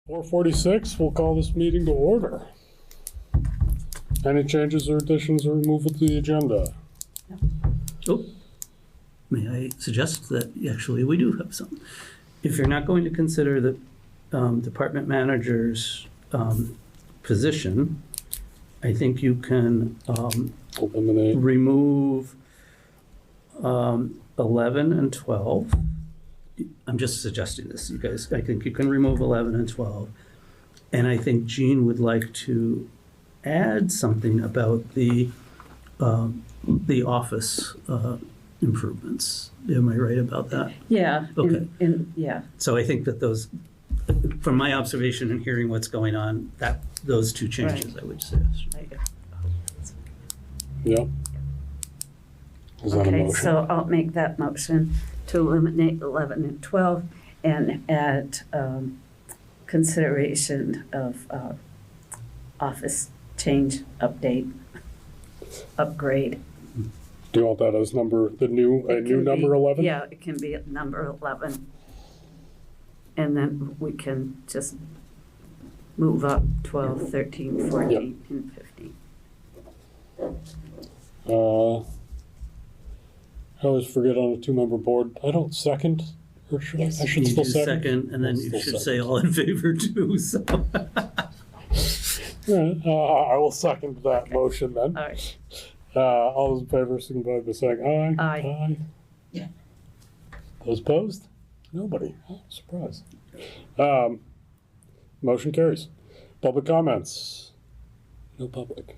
4:46, we'll call this meeting to order. Any changes or additions or removal to the agenda? Oh, may I suggest that actually we do have some. If you're not going to consider the department manager's position, I think you can Eliminate. remove 11 and 12. I'm just suggesting this, you guys. I think you can remove 11 and 12. And I think Jean would like to add something about the office improvements. Am I right about that? Yeah. Okay. Yeah. So I think that those, from my observation and hearing what's going on, that those two changes, Right. I would suggest. Yeah. Is that a Okay, motion? so I'll make that motion to eliminate 11 and 12 and add consideration of office change, update, upgrade. Do you want that as number, a new number 11? Yeah, it can be at number 11. And then we can just move up 12, 13, 14, and 15. I always forget on a two-member board. I don't second, or should Yes. I should You still do second? and then I'll you still should second. say all in favor too, so. I will second that motion then. All right. All those in favor signify by saying aye. Aye. Yeah. Those opposed? Nobody. Oh, surprise. Motion carries. Public comments? No public.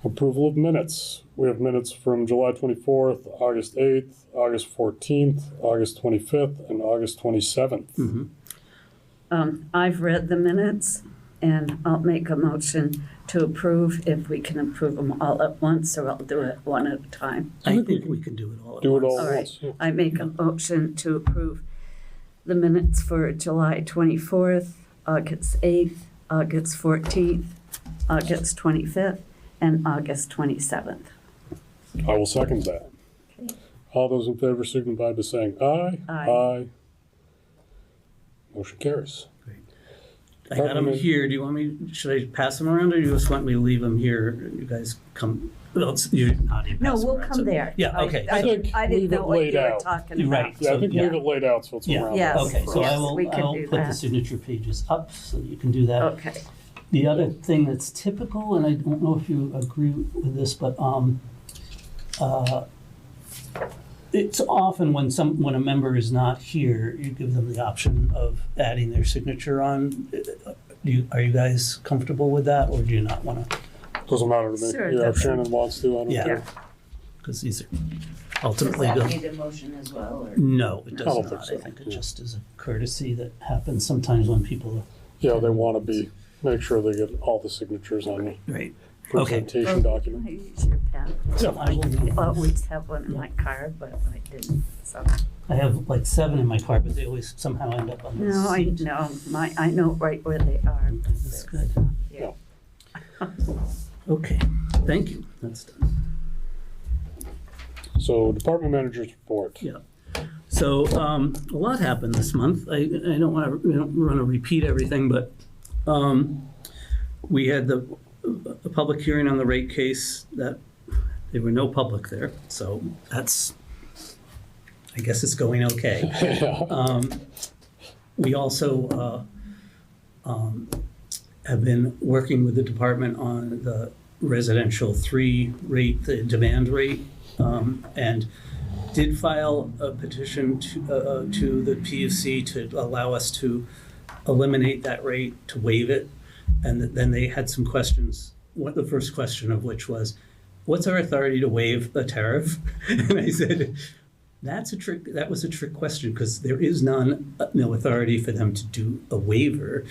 Approval of minutes. We have minutes from July 24th, August 8th, August 14th, August 25th, and August 27th. Mhm. I've read the minutes, and I'll make a motion to approve if we can approve them all at once, or I'll do it one at a time. I think we can do it all at Do it once. all All at right. once. Yeah. I make a motion to approve the minutes for July 24th, August 8th, August 14th, August 25th, and August 27th. I will second that. Okay. All those in favor signify by saying aye. Aye. Motion carries. I got them here. Do you want me, should I pass them around or you just want me to leave them here? You guys come, well, you're not even No, pass them we'll around, come so- there. Yeah, okay. I think I leave didn't it know what laid you were out. talking You're about. right. Yeah, I think So, leave it laid out so it's Yeah. around. Yes. Okay, so Yes, I will we can do put the that. signature pages up so you can do that. Okay. The other thing that's typical, and I don't know if you agree with this, but it's often when a member is not here, you give them the option of adding their signature on. Are you guys comfortable with that, or do you not want to? Doesn't matter to me. Sure, Yeah, if that's- Shannon wants to, I don't Yeah. care. Because these are Does ultimately that the. need a motion as well, or? No, it I does don't not. think so. I think it Yeah. just is a courtesy that happens sometimes when people. Yeah, they want to make sure they get all the signatures on the Right. Okay. presentation document. I use your pen. So I will. I always have one in my car, but I didn't, so. I have like 7 in my car, but they always somehow end up on the No, I seat. know, I know right where they are. That's good. Yeah. Okay, thank you. That's done. So department managers report. Yeah. So a lot happened this month. I don't want to repeat everything, but we had a public hearing on the rate case that there were no public there, so that's, I guess it's going okay. We also have been working with the department on the residential 3 rate, the demand rate, and did file a petition to the PUC to allow us to eliminate that rate, to waive it. And then they had some questions, the first question of which was, what's our authority to waive a tariff? And I said, that was a trick question, because there is no authority for them to do a waiver.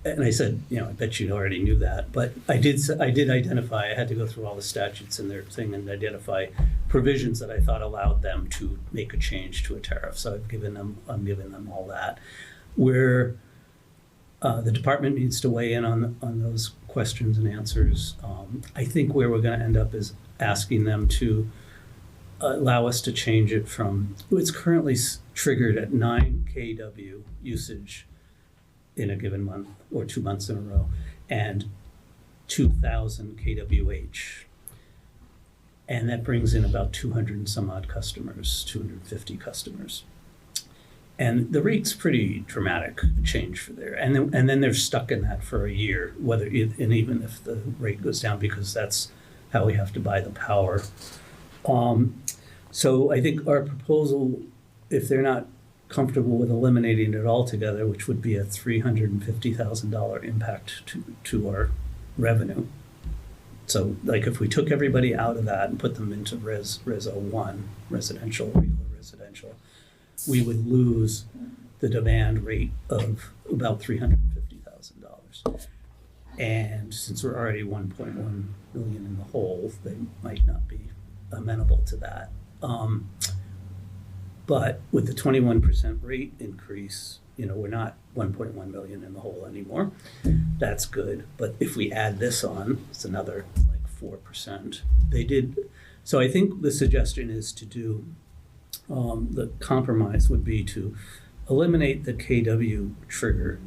And I said, I bet you already knew that, but I did identify, I had to go through all the statutes in their thing and identify provisions that I thought allowed them to make a change to a tariff. So I'm giving them all that. Where the department needs to weigh in on those questions and answers. I think where we're gonna end up is asking them to allow us to change it from, it's currently triggered at 9 kW usage in a given month or 2 months in a row, and 2,000 kWh. And that brings in about 200 and some odd customers, 250 customers. And the rate's pretty dramatic change for there. And then they're stuck in that for a year, and even if the rate goes down, because that's how we have to buy the power. So I think our proposal, if they're not comfortable with eliminating it altogether, which would be a $350,000 impact to our revenue. So like if we took everybody out of that and put them into Res 01, residential, regular residential, we would lose the demand rate of about $350,000. And since we're already 1.1 million in the hole, they might not be amenable to that. But with the 21% rate increase, we're not 1.1 million in the hole anymore. That's good. But if we add this on, it's another like 4%. So I think the suggestion is to do, the compromise would be to eliminate the KW trigger.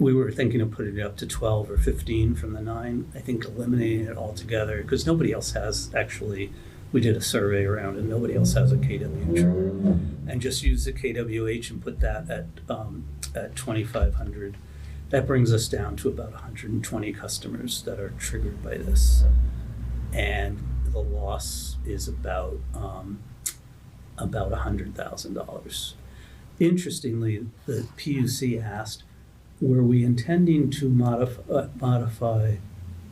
We were thinking of putting it up to 12 or 15 from the 9. I think eliminating it altogether, because nobody else has actually. We did a survey around and nobody else has a KW trigger, and just use the KWH and put that at 2,500. That brings us down to about 120 customers that are triggered by this, and the loss is about $100,000. Interestingly, the PUC asked, were we intending to modify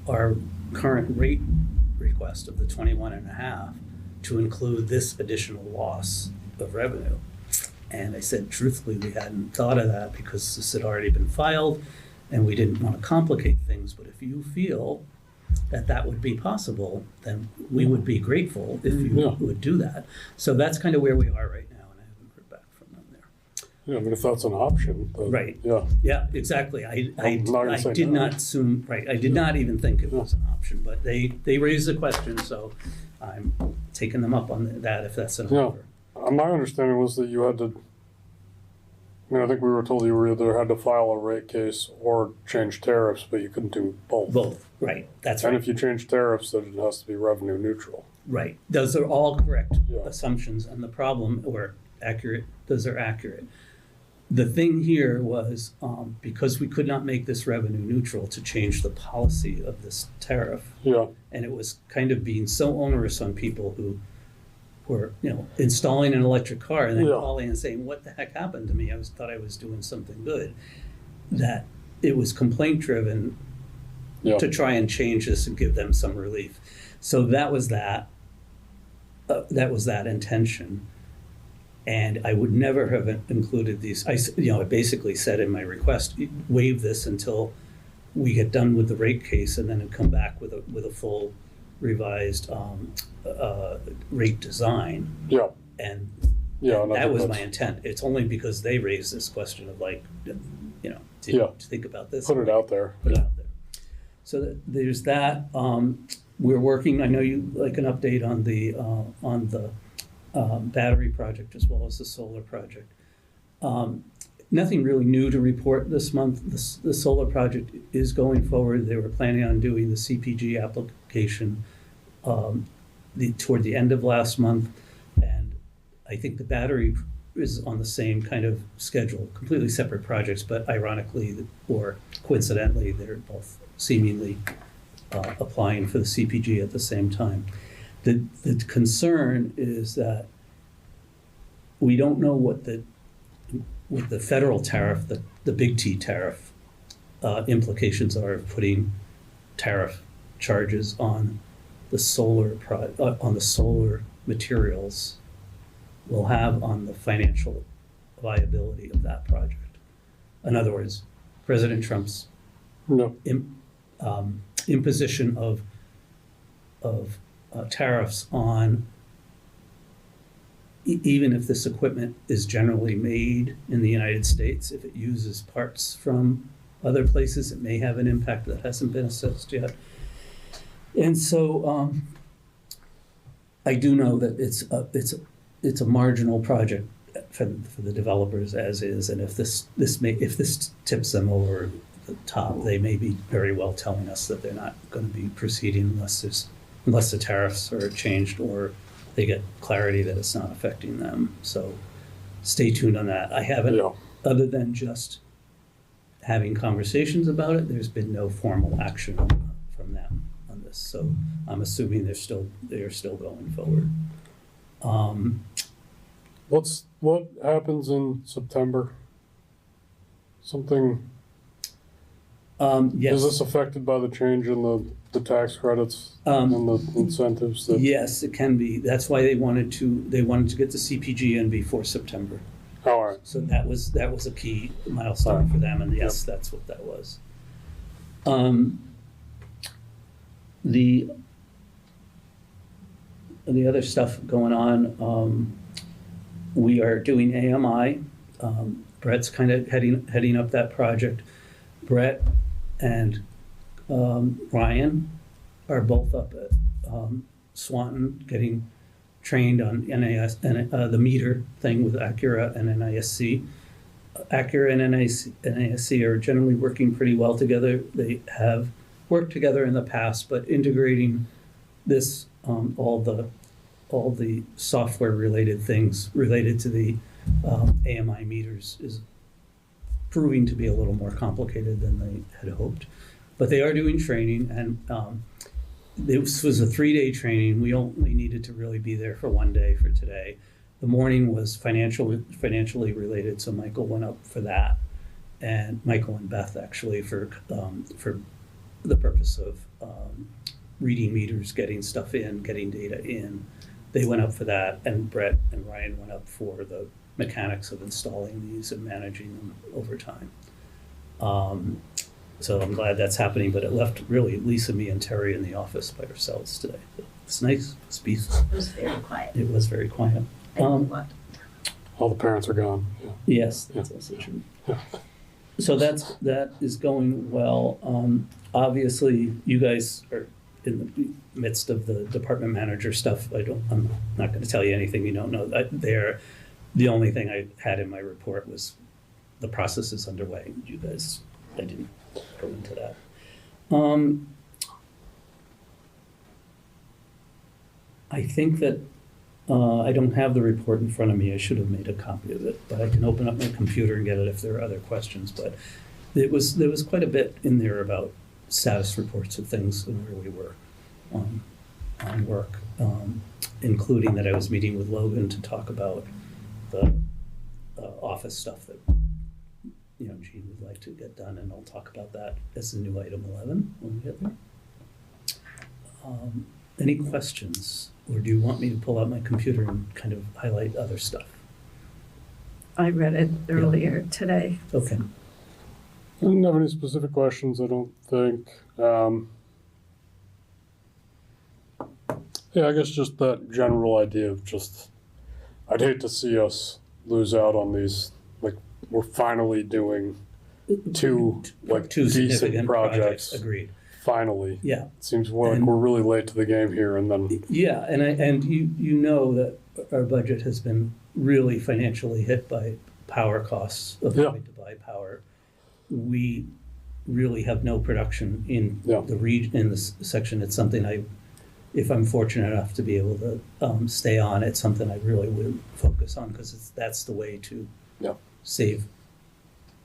our current rate request of the 21.5 to include this additional loss of revenue? And I said, truthfully, we hadn't thought of that because this had already been filed and we didn't want to complicate things. But if you feel that would be possible, then we would be grateful if you would do that. So that's kind of where we are right now, and I haven't heard back from them there. Yeah, I mean, if that's an option. Then, right. Yeah. Yeah, exactly. I did no. not assume, right, I did not even think it was an option, but they raised the question, so I'm taking them up on that if that's an offer. My understanding was that you had to, I think we were told you either had to file a rate case or change tariffs, but you couldn't do both. Both, right, that's and right. if you change tariffs, then it has to be revenue neutral. Right, those are all correct assumptions, and the problem, or accurate, those are accurate. The thing here was, because we could not make this revenue neutral, to change the policy of this tariff. Yeah. And it was kind of being so onerous on people who were, installing an electric car and then calling and saying, what the heck happened to me? I thought I was doing something good. That it was complaint driven to try and change this and give them some relief. So that was that intention. And I would never have included these. I basically said in my request, waive this until we get done with the rate case, and then come back with a full revised rate design. Yeah. And Yeah, that was my intent. It's only because they raised this question of to think about this. Put it out there. Put it out there. So there's that. We're working. I know you like an update on the battery project as well as the solar project. Nothing really new to report this month. The solar project is going forward. They were planning on doing the CPG application toward the end of last month, and I think the battery is on the same kind of schedule, completely separate projects, but ironically or coincidentally, they're both seemingly applying for the CPG at the same time. The concern is that we don't know what the federal tariff, the big T tariff, implications are of putting tariff charges on the solar materials will have on the financial viability of that project. In other words, President Trump's imposition of tariffs on, even if this equipment is generally made in the United States, if it uses parts from other places, it may have an impact that hasn't been assessed yet. And so I do know that it's a marginal project for the developers as is, and if this tips them over the top, they may be very well telling us that they're not going to be proceeding unless the tariffs are changed or they get clarity that it's not affecting them. So stay tuned on that. I haven't, Yeah. other than just having conversations about it, there's been no formal action from them on this. So I'm assuming they're still going forward. What happens in September? Something, Yes. is this affected by the change in the tax credits and the incentives that? Yes, it can be. That's why they wanted to get the CPG in before September. Oh, all right. So that was a key milestone for them, and yes, that's what that was. The other stuff going on, we are doing AMI. Brett's kind of heading up that project. Brett and Ryan are both up at Swanton getting trained on NAS and the meter thing with Acura and NISC. Acura and NISC are generally working pretty well together. They have worked together in the past, but integrating this, all the software related things related to the AMI meters is proving to be a little more complicated than they had hoped. But they are doing training, and this was a 3-day training. We only needed to really be there for 1 day for today. The morning was financially related, so Michael went up for that, and Michael and Beth actually for the purpose of reading meters, getting stuff in, getting data in. They went up for that, and Brett and Ryan went up for the mechanics of installing these and managing them over time. So I'm glad that's happening, but it left really Lisa, me, and Terry in the office by ourselves today. It's nice. It's peaceful. It was very quiet. It was very quiet. All the parents are gone. Yeah. Yes, that's also true. So that is going well. Obviously, you guys are in the midst of the department manager stuff. I'm not going to tell you anything you don't know. The only thing I had in my report was the process is underway. You guys, I didn't go into that. I think that I don't have the report in front of me. I should have made a copy of it, but I can open up my computer and get it if there are other questions. But there was quite a bit in there about status reports of things and where we were on work, including that I was meeting with Logan to talk about the office stuff that Gene would like to get done, and I'll talk about that as the new item 11 when we get there. Any questions, or do you want me to pull out my computer and kind of highlight other stuff? I read it earlier today. Okay. I didn't have any specific questions, I don't think. Yeah, I guess just that general idea of just, I'd hate to see us lose out on these. Like, we're finally doing two decent significant projects. Agreed. Finally. Yeah. It seems like we're really late to the game here, and then. Yeah, and you know that our budget has been really financially hit by power costs of having to buy power. We really have no production in the region, in this section. It's something if I'm fortunate enough to be able to stay on, it's something I really would focus on, because that's the way to save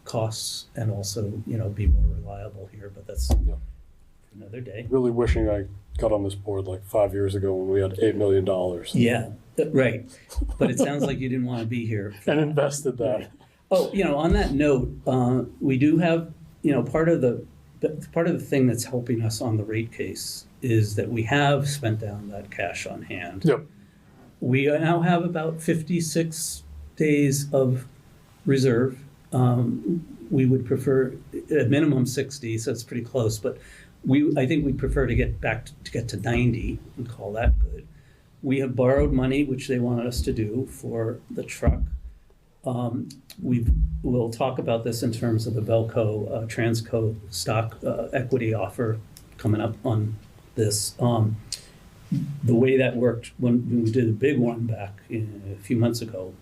costs and also be more reliable here. But that's another day. Really wishing I got on this board like 5 years ago when we had $8 million. Yeah, right. But it sounds like you didn't want to be here. And invested that. Right. Oh, on that note, we do have, part of the thing that's helping us on the rate case is that we have spent down that cash on hand. Yep. We now have about 56 days of reserve. We would prefer a minimum 60, so it's pretty close, but I think we'd prefer to get to 90 and call that good. We have borrowed money, which they wanted us to do for the truck. We'll talk about this in terms of the Velco Transco stock equity offer coming up on this. the way that worked when we did a big one back a few months ago,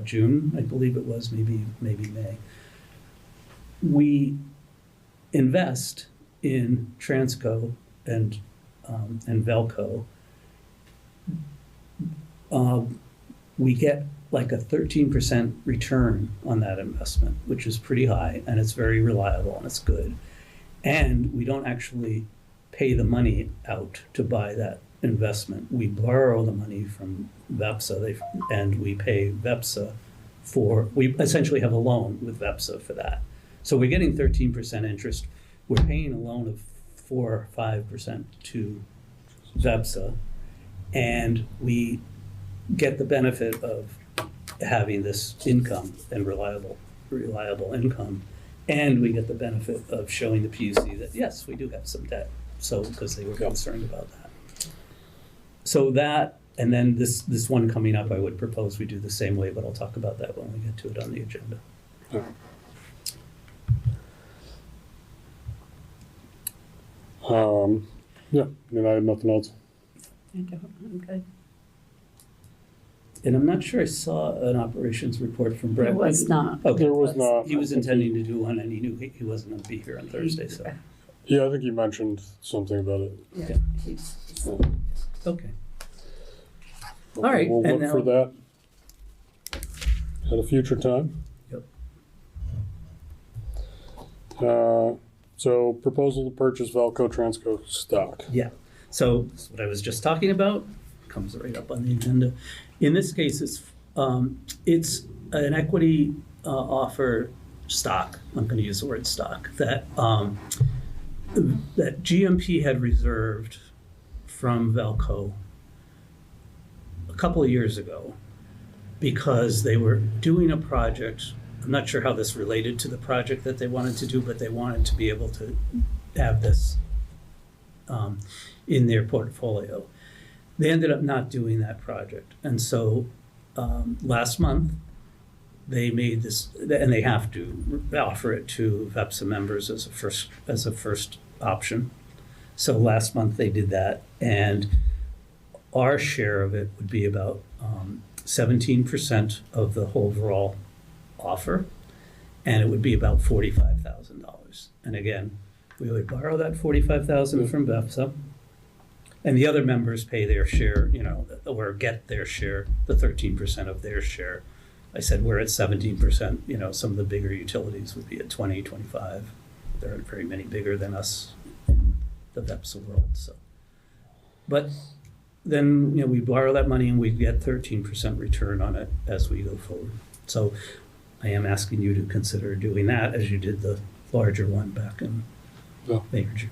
June, I believe it was, maybe May, we invest in Transco and Velco. We get like a 13% return on that investment, which is pretty high, and it's very reliable and it's good. And we don't actually pay the money out to buy that investment. We borrow the money from VEPSA, and we pay VEPSA we essentially have a loan with VEPSA for that. So we're getting 13% interest. We're paying a loan of 4 or 5% to VEPSA, and we get the benefit of having this income and reliable income, and we get the benefit of showing the PUC that yes, we do have some debt. So because they were concerned about that. So that, and then this one coming up, I would propose we do the same way, but I'll talk about that when we get to it on the agenda. Yeah, I mean, I have nothing else. I don't, I'm good. And I'm not sure I saw an operations report from Brett. There was not. Okay. There was not. He was intending to do one, and he knew he wasn't going to be here on Thursday, so. Yeah, I think you mentioned something about it. Yeah. he's- Okay. All right, We'll and look for that at a future time. Yep. So proposal to purchase Velco Transco stock. Yeah, so this is what I was just talking about, comes right up on the agenda. In this case, it's an equity offer stock, I'm gonna use the word stock, that GMP had reserved from Velco a couple of years ago because they were doing a project. I'm not sure how this related to the project that they wanted to do, but they wanted to be able to have this in their portfolio. They ended up not doing that project. And so last month, they made this, and they have to offer it to VEPSA members as a first option. So last month they did that, and our share of it would be about 17% of the overall offer, and it would be about $45,000. And again, we would borrow that $45,000 from VEPSA, and the other members pay their share, or get their share, the 13% of their share. I said we're at 17%, some of the bigger utilities would be at 20, 25. There aren't very many bigger than us in the VEPSA world, so. But then, we borrow that money and we get 13% return on it as we go forward. So I am asking you to consider doing that as you did the larger one back in May or June.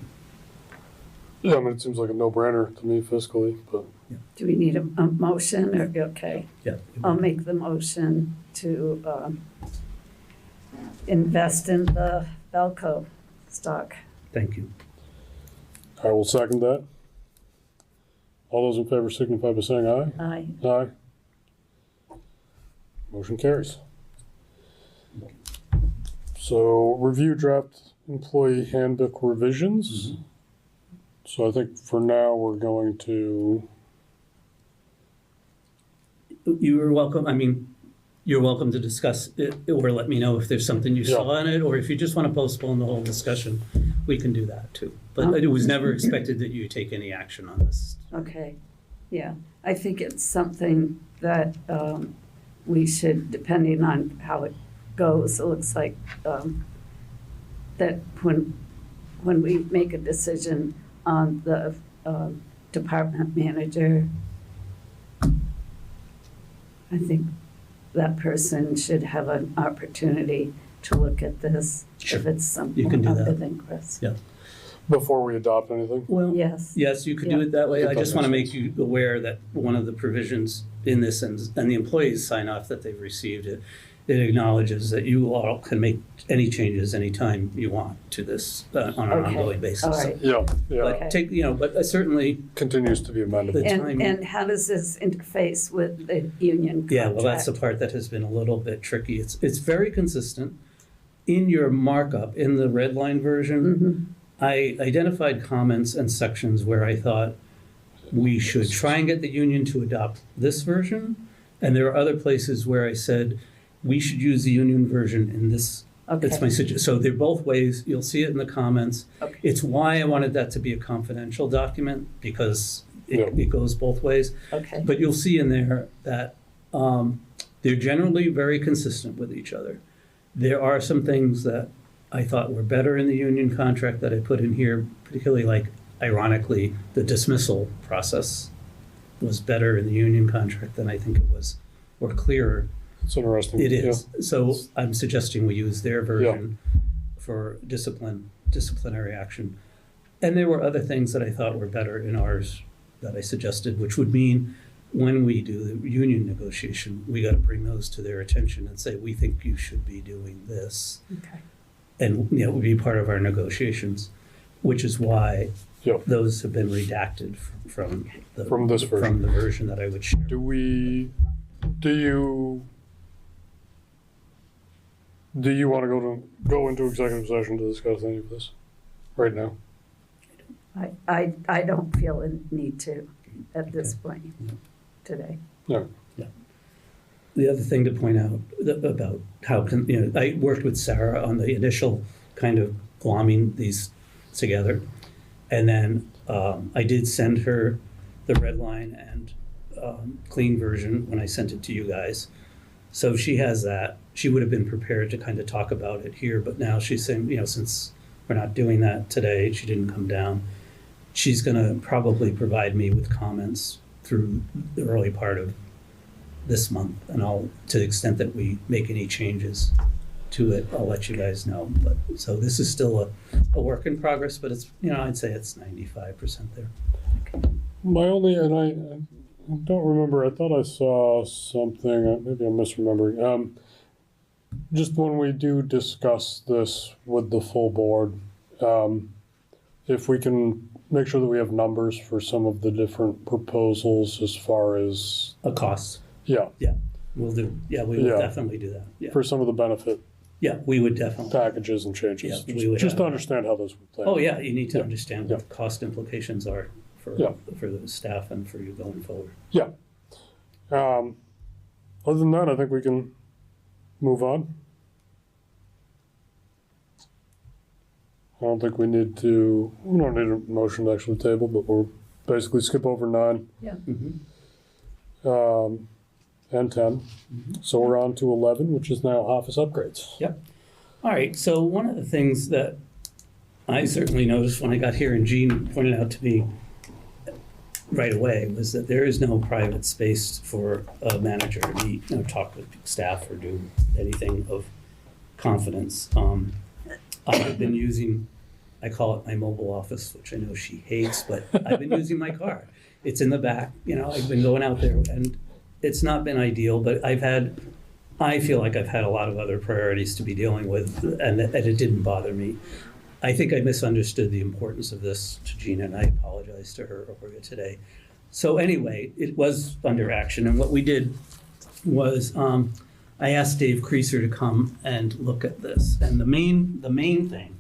Yeah, I mean, it seems like a no-brainer to me fiscally, but. Do we need a motion or, okay? Yeah. I'll make the motion to invest in the Velco stock. Thank you. I will second that. All those in favor signify by saying aye. Aye. Aye. Motion carries. So review draft employee handbook revisions. Mm-hmm. So I think for now we're going to. You are welcome. I mean, you're welcome to discuss it or let me know if there's something you saw in it, or if you just want to postpone the whole discussion, we can do that too. But it was never expected that you take any action on this. Okay, yeah. I think it's something that we should, depending on how it goes, it looks like that when we make a decision on the department manager, I think that person should have an opportunity to look at this. Sure. If it's You something can do of that. interest. Yeah. Before we adopt anything? Well, Yes. yes, you could do Yeah. it that way. I just want to makes make you aware that one of the provisions in this, and the employees sign off that they've received it, it acknowledges that you all can make any changes anytime you want to this on an Okay. ongoing basis. All right. Yeah, Okay. But certainly, continues to be amended. The time- And how does this interface with the union contract? yeah, well, that's the part that has been a little bit tricky. It's very consistent. In your markup, in the red line version, Mhm. I identified comments and sections where I thought we should try and get the union to adopt this version. And there are other places where I said, we should use the union version in this. That's my Okay, suggestion. So they're both ways. You'll see it in the comments. okay, It's why I wanted that to be a confidential document, because Yeah. it goes both ways. okay, But you'll see in there that they're generally very consistent with each other. There are some things that I thought were better in the union contract that I put in here, particularly like, ironically, the dismissal process was better in the union contract than I think it was, or clearer. It's interesting. It Yeah. is. So I'm suggesting we use their version for disciplinary action. And there were other things that I thought were better in ours that I suggested, which would mean when we do the union negotiation, we got to bring those to their attention and say, we think you should be doing this. okay. And, it would be part of our negotiations, which is why Yeah. those have been redacted from the. From this version. From the version that I would share. Do you want to go into executive session to discuss any of this right now? I don't feel a need to at this point today. No. The other thing to point out about how, I worked with Sarah on the initial kind of glomming these together. And then I did send her the red line and clean version when I sent it to you guys. So she has that. She would have been prepared to kind of talk about it here, but now she's saying, since we're not doing that today, she didn't come down. She's going to probably provide me with comments through the early part of this month, and to the extent that we make any changes to it, I'll let you guys know. But so this is still a work in progress, but it's, I'd say it's 95% there. My only, and I don't remember, I thought I saw something, maybe I'm misremembering. Just when we do discuss this with the full board, if we can make sure that we have numbers for some of the different proposals as far as, A cost. yeah, We'll do. Yeah, we will Yeah. definitely do that. Yeah. for some of the benefit Yeah, we would definitely. packages and changes. Yeah, we would Just to have- understand how those would play. Oh, yeah, you need to Yeah. understand what the cost implications are for Yeah. the staff and for you going forward. Other than that, I think we can move on. I don't think we don't need a motion to actually table, but we'll basically skip over 9 and 10. So we're on to 11, which is now office upgrades. All right, so one of the things that I certainly noticed when I got here, and Jean pointed out to me right away, was that there is no private space for a manager to meet or talk with staff or do anything of confidence. I've been using, I call it my mobile office, which I know she hates, but I've been using my car. It's in the back, I've been going out there, and it's not been ideal, but I feel like I've had a lot of other priorities to be dealing with, and it didn't bother me. I think I misunderstood the importance of this to Gina, and I apologize to her over it today. So anyway, it was under action, and what we did was I asked Dave Creaser to come and look at this. And the main thing,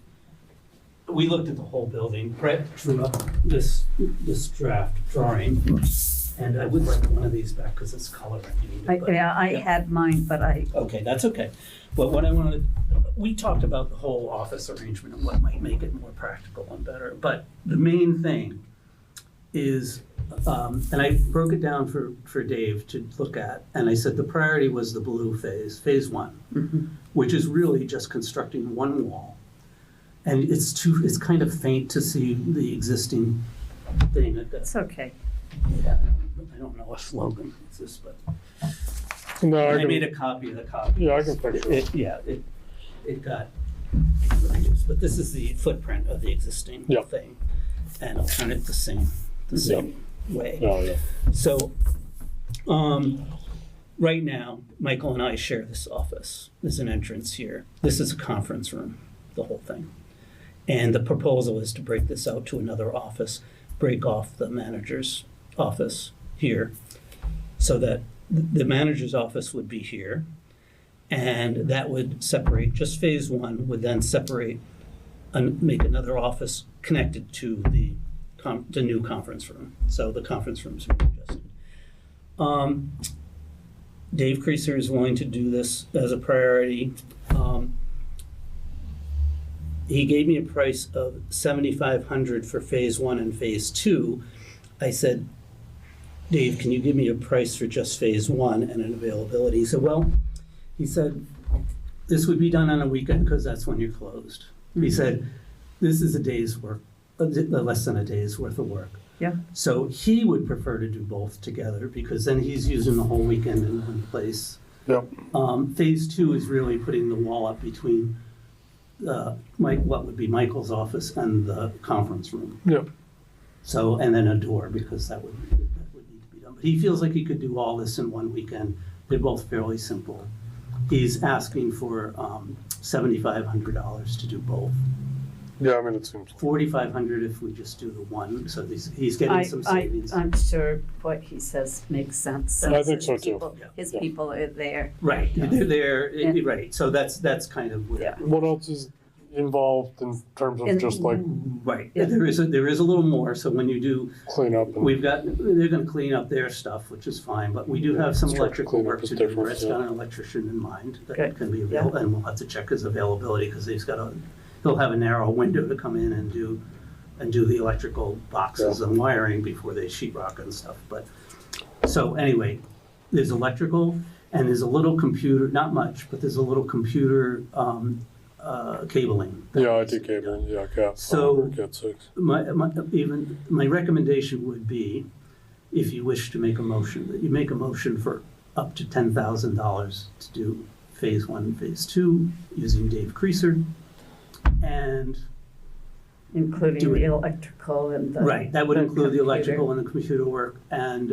we looked at the whole building. Brett drew up this draft drawing, and I would like one of these back because it's color. I had mine, but Okay, that's okay. But what I wanted, we talked about the whole office arrangement and what might make it more practical and better. But the main thing is, and I broke it down for Dave to look at, and I said the priority was the blue phase 1, which is really just constructing one wall. And it's kind of faint to see the existing thing. it's okay. Yeah, I don't know what slogan is this, but No, I made a copy of the copy. Yeah, I can picture it. It got, but this is the footprint of the existing Yeah. thing. And I'll turn it the same way. Oh, yeah. So, right now, Michael and I share this office. There's an entrance here. This is a conference room, the whole thing. And the proposal is to break this out to another office, break off the manager's office here, so that the manager's office would be here, and that would separate, just phase 1 would then separate and make another office connected to the the new conference room. So the conference rooms are adjusted. Dave Creaser is willing to do this as a priority. He gave me a price of $7,500 for phase 1 and phase 2. I said, Dave, can you give me a price for just phase 1 and an availability? He said, well, this would be done on a weekend because that's when you're closed. He said, this is a day's work, less than a day's worth of work. Yeah. So he would prefer to do both together because then he's using the whole weekend in one place. Yep. Phase 2 is really putting the wall up between what would be Michael's office and the conference room. Yep. So, and then a door because that would need to be done. But he feels like he could do all this in one weekend. They're both fairly simple. He's asking for $7,500 to do both. Yeah, I mean, it seems. $4,500 if we just do the one. So he's getting some savings. I'm sure what he says makes sense. I think so too. His Yeah. people are there. Right, Yeah. they're there. And- Right. So that's kind of what. Yeah. What else is involved in terms of And- just like Right. Yeah. There is a little more. So when you do, cleanup? And, they're going to clean up their stuff, which is fine. But we do have some Structure electrical cleanup work is to do. different, It's yeah. got an electrician in mind that Good. can be available, and we'll have to check his availability because he'll have a narrow window to come in and do the electrical boxes and wiring before they sheetrock and stuff. But so anyway, there's electrical and there's a little computer, not much, but there's a little computer cabling. yeah, IT cable. Yeah, Cat So- 5 or Cat 6. My recommendation would be, if you wish to make a motion, that you make a motion for up to $10,000 to do phase 1 and phase 2 using Dave Creaser. And Including Do it. the electrical and the. right, that would include the computer. electrical and the computer work. And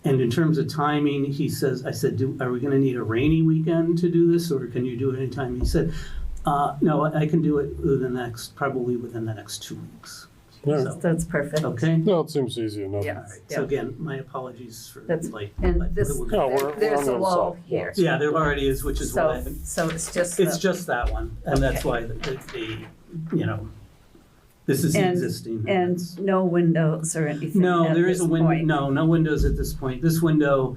in terms of timing, I said, are we gonna need a rainy weekend to do this, or can you do it anytime? He said, no, I can do it probably within the next 2 weeks. Yeah. So, That's perfect. okay? No, it seems easy enough. Yeah. All right. So again, my apologies for That's- like. and but this- we'll- No, we're There's on a the wall side. here. Yeah, there already is, which is why, So it's just. it's the- just that one, and that's Okay. why this is And- existing. And no windows or anything No, at there is this a window, point. no windows at this point. This window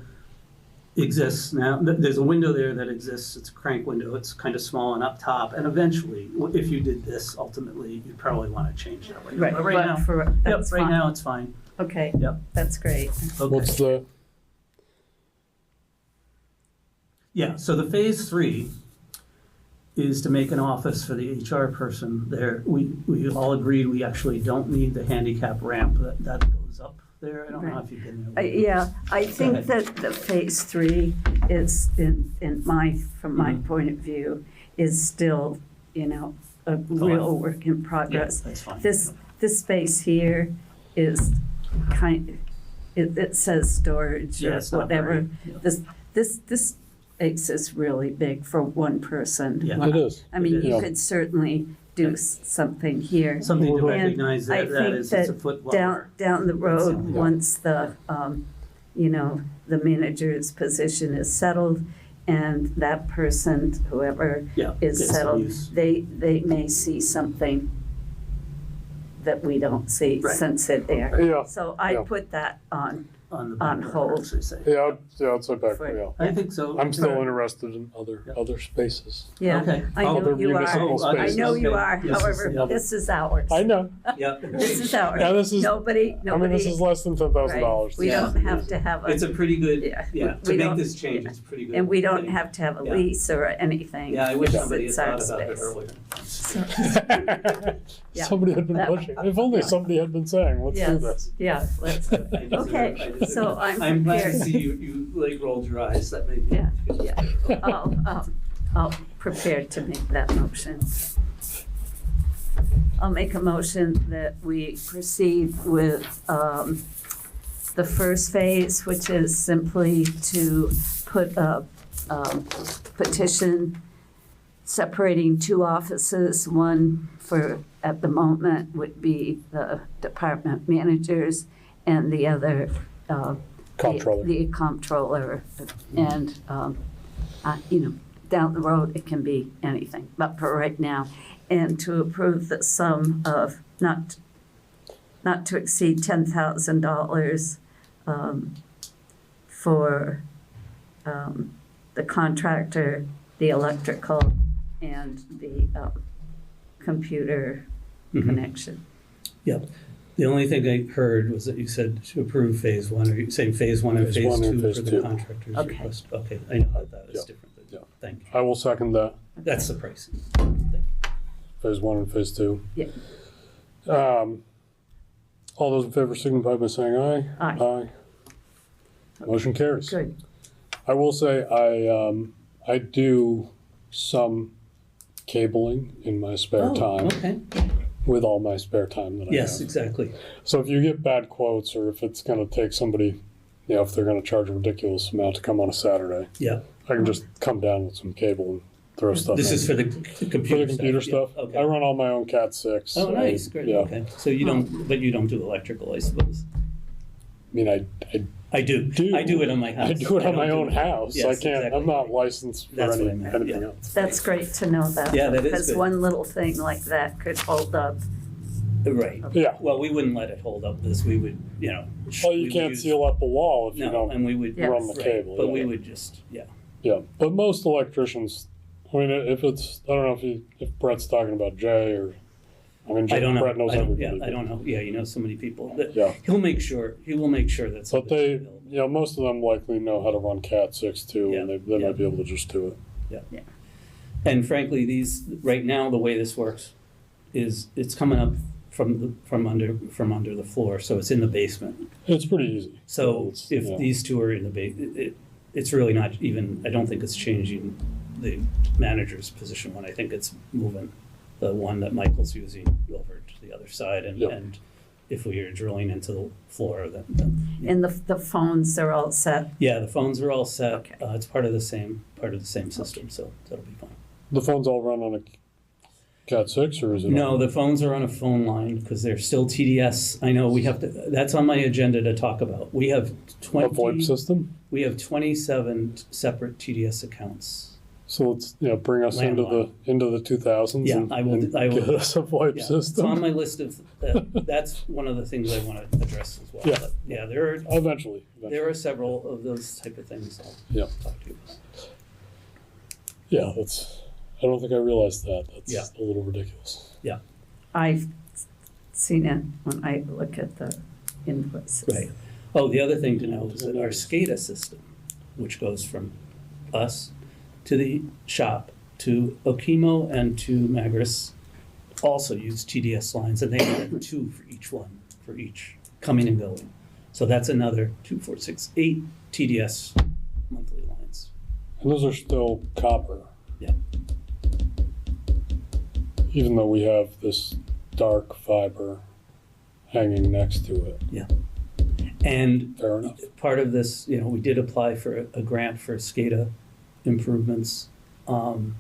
exists now. There's a window there that exists. It's a crank window. It's kind of small and up top, and eventually, if you did this, ultimately, you'd probably want to change that window. Right, But right but now, for, that's right fine. now, it's fine. Okay, Yep. that's great. Okay. What's the? Yeah, so the phase 3 is to make an office for the HR person there. We all agreed we actually don't need the handicap ramp that goes up there. I don't know if you've been there. Yeah, I think ahead. that the phase 3 is, from my Mhm. point of view, is still, a real work in Yeah, progress. that's fine. This space here is it says storage Yeah, or it's not whatever. very- yeah. This space is really big for one person. Yeah. It is. I mean, It you is. could certainly do something here. Something to And recognize I that think is it's a that foot Down, lower. down the road, Yeah. once the manager's position is settled and that person, whoever Yeah, is gets some settled, use. they may see something that we don't see Right. since it there. Yeah. So I Yeah. put that on. On the on back hold. as they say. Yeah, I'd say back. For- Yeah. I think so. I'm still Right. interested in other spaces. Yeah, Okay. I Oh, know you municipal are. I spaces. know you Okay. are. Yes, However, yes. this is ours. I know. Yep. This is ours. Yeah, this is. Nobody. I mean, this is less than $10,000. Right. We Yeah. don't have to have It's a, a pretty good, Yeah. yeah, We to make don't- this change, yeah. it's pretty good. and we don't thing. have to have a Yeah. lease or anything. Yeah, I wish because somebody had it's our thought about it space. earlier. Yeah. Somebody had been That- pushing. If only somebody had been saying, "Let's do Yes, this." yeah, let's do I it. deserve- Okay, I deserve so it. I'm glad to prepared. see you like rolled your eyes, that made me. Yeah, I'll prepare to make that motion. I'll make a motion that we proceed with the first phase, which is simply to put a petition separating two offices. One for, at the moment, would be the department managers, and the other Comptroller. the comptroller, and, down the road, it can be anything, but for right now. And to approve the sum of, not not to exceed $10,000 for the contractor, the electrical, and the computer connection. Yep. The only thing I heard was that you said to approve phase one. Are you saying phase one and Phase phase one and two phase for the two. contractor's Okay. request? Okay, I know how that is Yeah. different. Yeah. Thank you. I will second that. That's the pricing. Thank you. Phase one and phase two. Yeah. All those in favor signify by saying aye. Aye. Motion carries. Good. I will say I do some cabling in my spare time Okay. with all my spare time that I Yes, have. exactly. So if you get bad quotes or if it's going to take somebody, if they're going to charge a ridiculous amount to come on a Saturday, Yeah. I can just come down with some cable and throw stuff This in. is for the computer For the computer stuff. stuff. Yeah. Okay. I run all my own Cat 6. Oh, nice. Great. Yeah. Okay. So you don't, but you don't do electrical, I suppose. I mean, I I do. I do it on my house. I do it on don't my do own it- house. Yes, I can't. exactly. I'm not licensed for That's what I meant, anything yeah. else. That's great to know that. Yeah, that is Because good. one little thing like that could hold up. Right. Yeah. Well, we wouldn't let it hold up this. We would, Well, we you would can't use- seal up a wall if you No, don't and we would Yes. run the right, cable. but yeah. we would just, yeah. Yeah, but most electricians. I mean, if it's, I don't know if Brett's talking about Jay or, I mean, I don't know. Brett knows I don't, everybody. yeah, I don't know. Yeah, you know so many people. That Yeah. He will make sure that But something's they, available. most of them likely know how to run Cat 6 too, and Yeah, they yeah. might be able to just do it. And frankly, right now, the way this works is it's coming up from under the floor, so it's in the basement. It's pretty easy. So It's, if yeah. these two are in the it's really not even, I don't think it's changing the manager's position when I think it's moving the one that Michael's using over to the other side. And, Yep. and if we are drilling into the floor, then And the phones are all set. yeah, the phones are all set. Okay. It's part of the same system, so that'll be fine. The phones all run on a Cat 6 or is it? No, on- the phones are on a phone line because they're still TDS. I know we have to, that's on my agenda to talk about. We have a VoIP 20, system? we have 27 separate TDS accounts. So let's bring us into the 2000s Yeah, and, I will- and I will- get us a VoIP Yeah, it's on system. my list of, that's one of the things I want to address as well. Yeah. But yeah, there Eventually. are several of those type of things I'll Yeah. talk to you about. Yeah, I don't think I realized that. That's Yeah. a little ridiculous. I've seen it when I look at the invoices. Right. Oh, the other thing to note is that our SCADA system, which goes from us to the shop, to Okemo and to Magris, also use TDS lines, and they have 2 for each one, for each coming and going. So that's another 2, 4, 6, 8 TDS monthly lines. And those are still copper. Yeah. Even though we have this dark fiber hanging next to it. And Fair enough. part of this, we did apply for a grant for SCADA improvements. And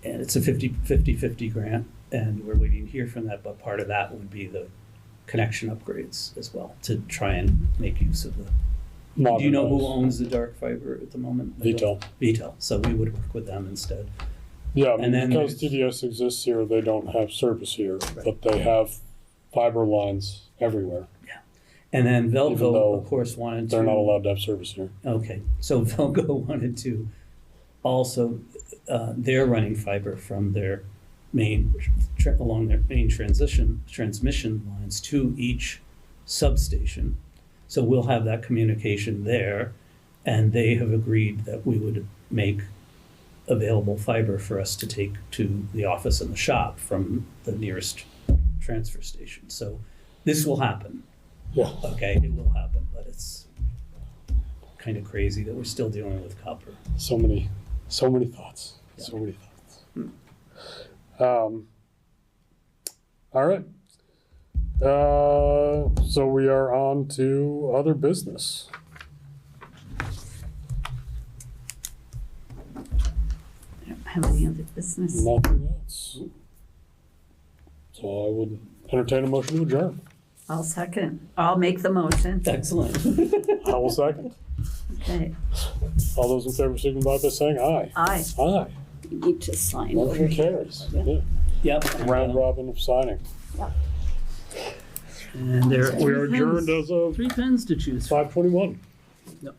it's a 50-50 grant, and we're waiting to hear from that, but part of that would be the connection upgrades as well, to try and make use of the. Do you know who Modernize. owns the dark fiber at the moment? Vitel. Vitel, so we would work with them instead. Yeah, And then because there's- TDS exists here, they don't have service here, Right. but they have fiber lines everywhere. And then Even Velco, though of course, wanted to. They're not allowed to have service here. Okay, so Velco wanted to also, they're running fiber from their main, along their main transmission lines to each substation. So we'll have that communication there, and they have agreed that we would make available fiber for us to take to the office and the shop from the nearest transfer station. So this will happen. Yeah. Okay, it will happen, but it's kind of crazy that we're still dealing with copper. So many thoughts. Yeah. So many thoughts. All right. So we are on to other business. I don't have any other business. Nothing else. So I would entertain a motion to adjourn. I'll make the motion. Excellent. I will second. Okay. All those in favor signify by saying aye. Aye. Aye. You need to sign over Motion here. carries. Yeah. Yeah. Yep. and, Round robin of signing. And there are We are three adjourned pens, as of 3 pens to choose from. 5:21. Yep.